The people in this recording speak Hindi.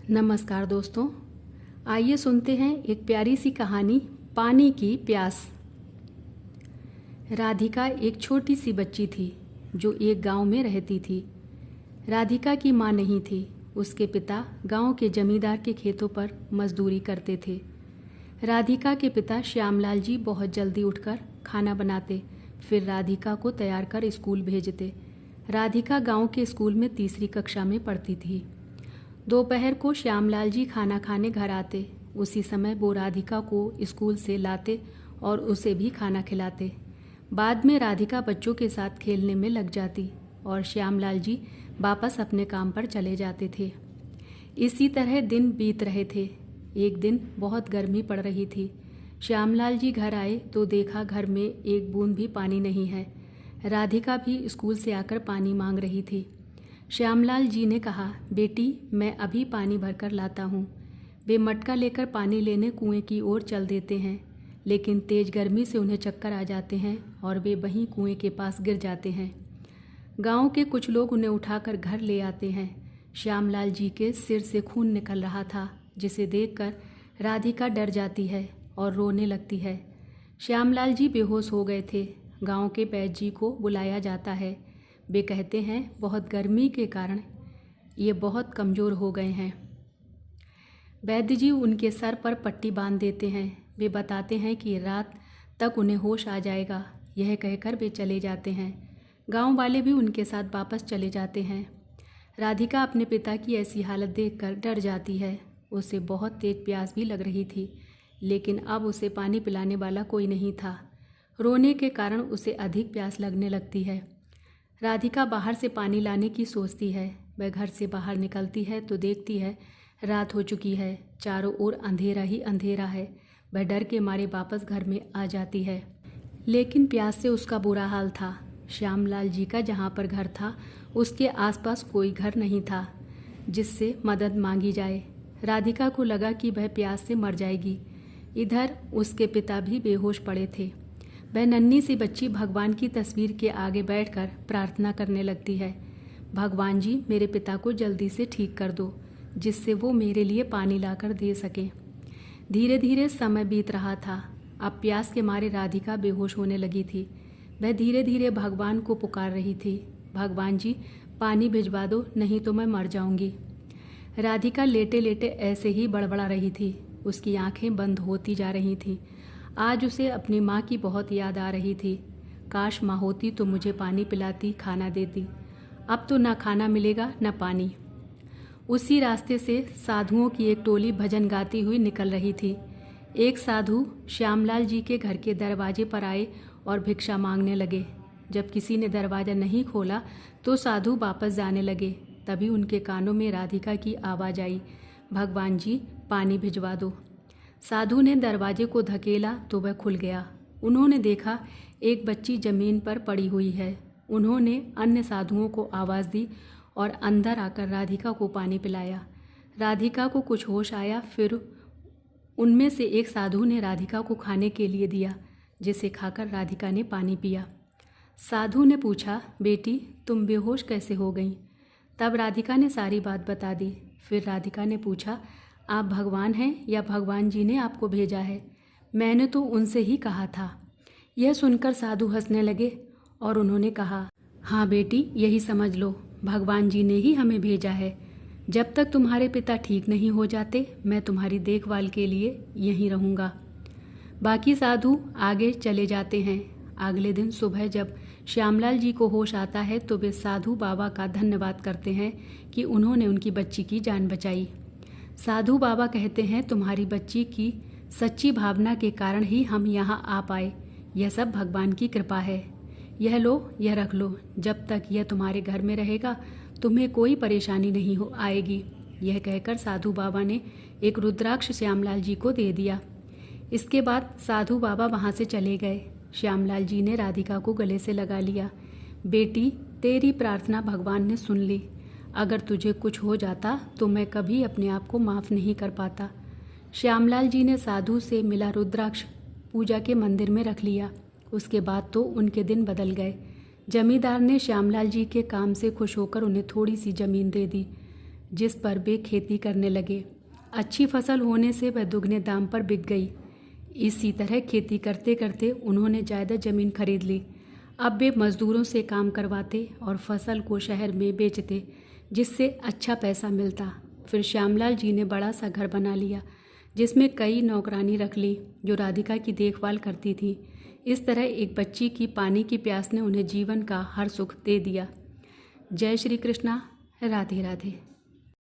नमस्कार दोस्तों, आइए सुनते हैं एक प्यारी सी कहानी पानी की प्यास। राधिका एक छोटी सी बच्ची थी जो एक गांव में रहती थी। राधिका की माँ नहीं थी। उसके पिता गांव के जमींदार के खेतों पर मजदूरी करते थे। राधिका के पिता श्यामलाल जी बहुत जल्दी उठकर खाना बनाते, फिर राधिका को तैयार कर स्कूल भेजते। राधिका गांव के स्कूल में तीसरी कक्षा में पढ़ती थी। दोपहर को श्यामलाल जी खाना खाने घर आते। उसी समय वो राधिका को स्कूल से लाते और उसे भी खाना खिलाते। बाद में राधिका बच्चों के साथ खेलने में लग जाती और श्यामलाल जी वापस अपने काम पर चले जाते थे। इसी तरह दिन बीत रहे थे। एक दिन बहुत गर्मी पड़ रही थी। श्यामलाल जी घर आए तो देखा घर में एक बूंद भी पानी नहीं है। राधिका भी स्कूल से आकर पानी मांग रही थी। श्यामलाल जी ने कहा, बेटी मैं अभी पानी भरकर लाता हूँ। वे मटका लेकर पानी लेने कुएं की ओर चल देते हैं, लेकिन तेज गर्मी से उन्हें चक्कर आ जाते हैं और वे वहीं कुएं के पास गिर जाते हैं। गांव के कुछ लोग उन्हें उठाकर घर ले आते हैं। श्यामलाल जी के सिर से खून निकल रहा था, जिसे देखकर राधिका डर जाती है और रोने लगती है। श्यामलाल जी बेहोश हो गए थे। गांव के वैद्य जी को बुलाया जाता है। वे कहते हैं बहुत गर्मी के कारण ये बहुत कमज़ोर हो गए हैं। वैद्य जी उनके सर पर पट्टी बांध देते हैं। वे बताते हैं कि रात तक उन्हें होश आ जाएगा। यह कहकर वे चले जाते हैं। गांव वाले भी उनके साथ वापस चले जाते हैं। राधिका अपने पिता की ऐसी हालत देखकर डर जाती है। उसे बहुत तेज प्यास भी लग रही थी, लेकिन अब उसे पानी पिलाने वाला कोई नहीं था। रोने के कारण उसे अधिक प्यास लगने लगती है। राधिका बाहर से पानी लाने की सोचती है। वह घर से बाहर निकलती है तो देखती है रात हो चुकी है। चारों ओर अंधेरा ही अंधेरा है। वह डर के मारे वापस घर में आ जाती है, लेकिन प्यास से उसका बुरा हाल था। श्यामलाल जी का जहाँ पर घर था उसके आसपास कोई घर नहीं था जिससे मदद मांगी जाए। राधिका को लगा कि वह प्यास से मर जाएगी। इधर उसके पिता भी बेहोश पड़े थे। वह नन्ही सी बच्ची भगवान की तस्वीर के आगे बैठकर प्रार्थना करने लगती है, भगवान जी मेरे पिता को जल्दी से ठीक कर दो, जिससे वो मेरे लिए पानी लाकर दे सकें। धीरे धीरे समय बीत रहा था। अब प्यास के मारे राधिका बेहोश होने लगी थी। वह धीरे धीरे भगवान को पुकार रही थी, भगवान जी पानी भिजवा दो, नहीं तो मैं मर जाऊंगी। राधिका लेटे लेटे ऐसे ही बड़बड़ा रही थी। उसकी आंखें बंद होती जा रही थीं। आज उसे अपनी माँ की बहुत याद आ रही थी। काश माँ होती तो मुझे पानी पिलाती, खाना देती। अब तो ना खाना मिलेगा न पानी। उसी रास्ते से साधुओं की एक टोली भजन गाती हुई निकल रही थी। एक साधु श्यामलाल जी के घर के दरवाजे पर आए और भिक्षा मांगने लगे। जब किसी ने दरवाज़ा नहीं खोला तो साधु वापस जाने लगे। तभी उनके कानों में राधिका की आवाज़ आई, भगवान जी पानी भिजवा दो। साधु ने दरवाजे को धकेला तो वह खुल गया। उन्होंने देखा एक बच्ची जमीन पर पड़ी हुई है। उन्होंने अन्य साधुओं को आवाज़ दी और अंदर आकर राधिका को पानी पिलाया। राधिका को कुछ होश आया। फिर उनमें से एक साधु ने राधिका को खाने के लिए दिया, जिसे खाकर राधिका ने पानी पिया। साधु ने पूछा, बेटी तुम बेहोश कैसे हो गई? तब राधिका ने सारी बात बता दी। फिर राधिका ने पूछा, आप भगवान हैं या भगवान जी ने आपको भेजा है? मैंने तो उनसे ही कहा था। यह सुनकर साधु हंसने लगे और उन्होंने कहा, हाँ बेटी यही समझ लो, भगवान जी ने ही हमें भेजा है। जब तक तुम्हारे पिता ठीक नहीं हो जाते मैं तुम्हारी देखभाल के लिए यहीं रहूँगा। बाकी साधु आगे चले जाते हैं। अगले दिन सुबह जब श्यामलाल जी को होश आता है तो वे साधु बाबा का धन्यवाद करते हैं कि उन्होंने उनकी बच्ची की जान बचाई। साधु बाबा कहते हैं, तुम्हारी बच्ची की सच्ची भावना के कारण ही हम यहाँ आ पाए। यह सब भगवान की कृपा है। यह लो, यह रख लो। जब तक यह तुम्हारे घर में रहेगा तुम्हें कोई परेशानी नहीं हो आएगी। यह कहकर साधु बाबा ने एक रुद्राक्ष श्यामलाल जी को दे दिया। इसके बाद साधु बाबा वहाँ से चले गए। श्यामलाल जी ने राधिका को गले से लगा लिया। बेटी तेरी प्रार्थना भगवान ने सुन ली। अगर तुझे कुछ हो जाता तो मैं कभी अपने आप को माफ़ नहीं कर पाता। श्यामलाल जी ने साधु से मिला रुद्राक्ष पूजा के मंदिर में रख लिया। उसके बाद तो उनके दिन बदल गए। जमींदार ने श्यामलाल जी के काम से खुश होकर उन्हें थोड़ी सी ज़मीन दे दी। जिस पर वे खेती करने लगे। अच्छी फसल होने से वह दुगने दाम पर बिक गई। इसी तरह खेती करते करते उन्होंने ज़्यादा ज़मीन खरीद ली। अब वे मज़दूरों से काम करवाते और फसल को शहर में बेचते, जिससे अच्छा पैसा मिलता। फिर श्यामलाल जी ने बड़ा सा घर बना लिया, जिसमें कई नौकरानी रख ली जो राधिका की देखभाल करती थी। इस तरह एक बच्ची की पानी की प्यास ने उन्हें जीवन का हर सुख दे दिया। जय श्री कृष्णा। राधे राधे।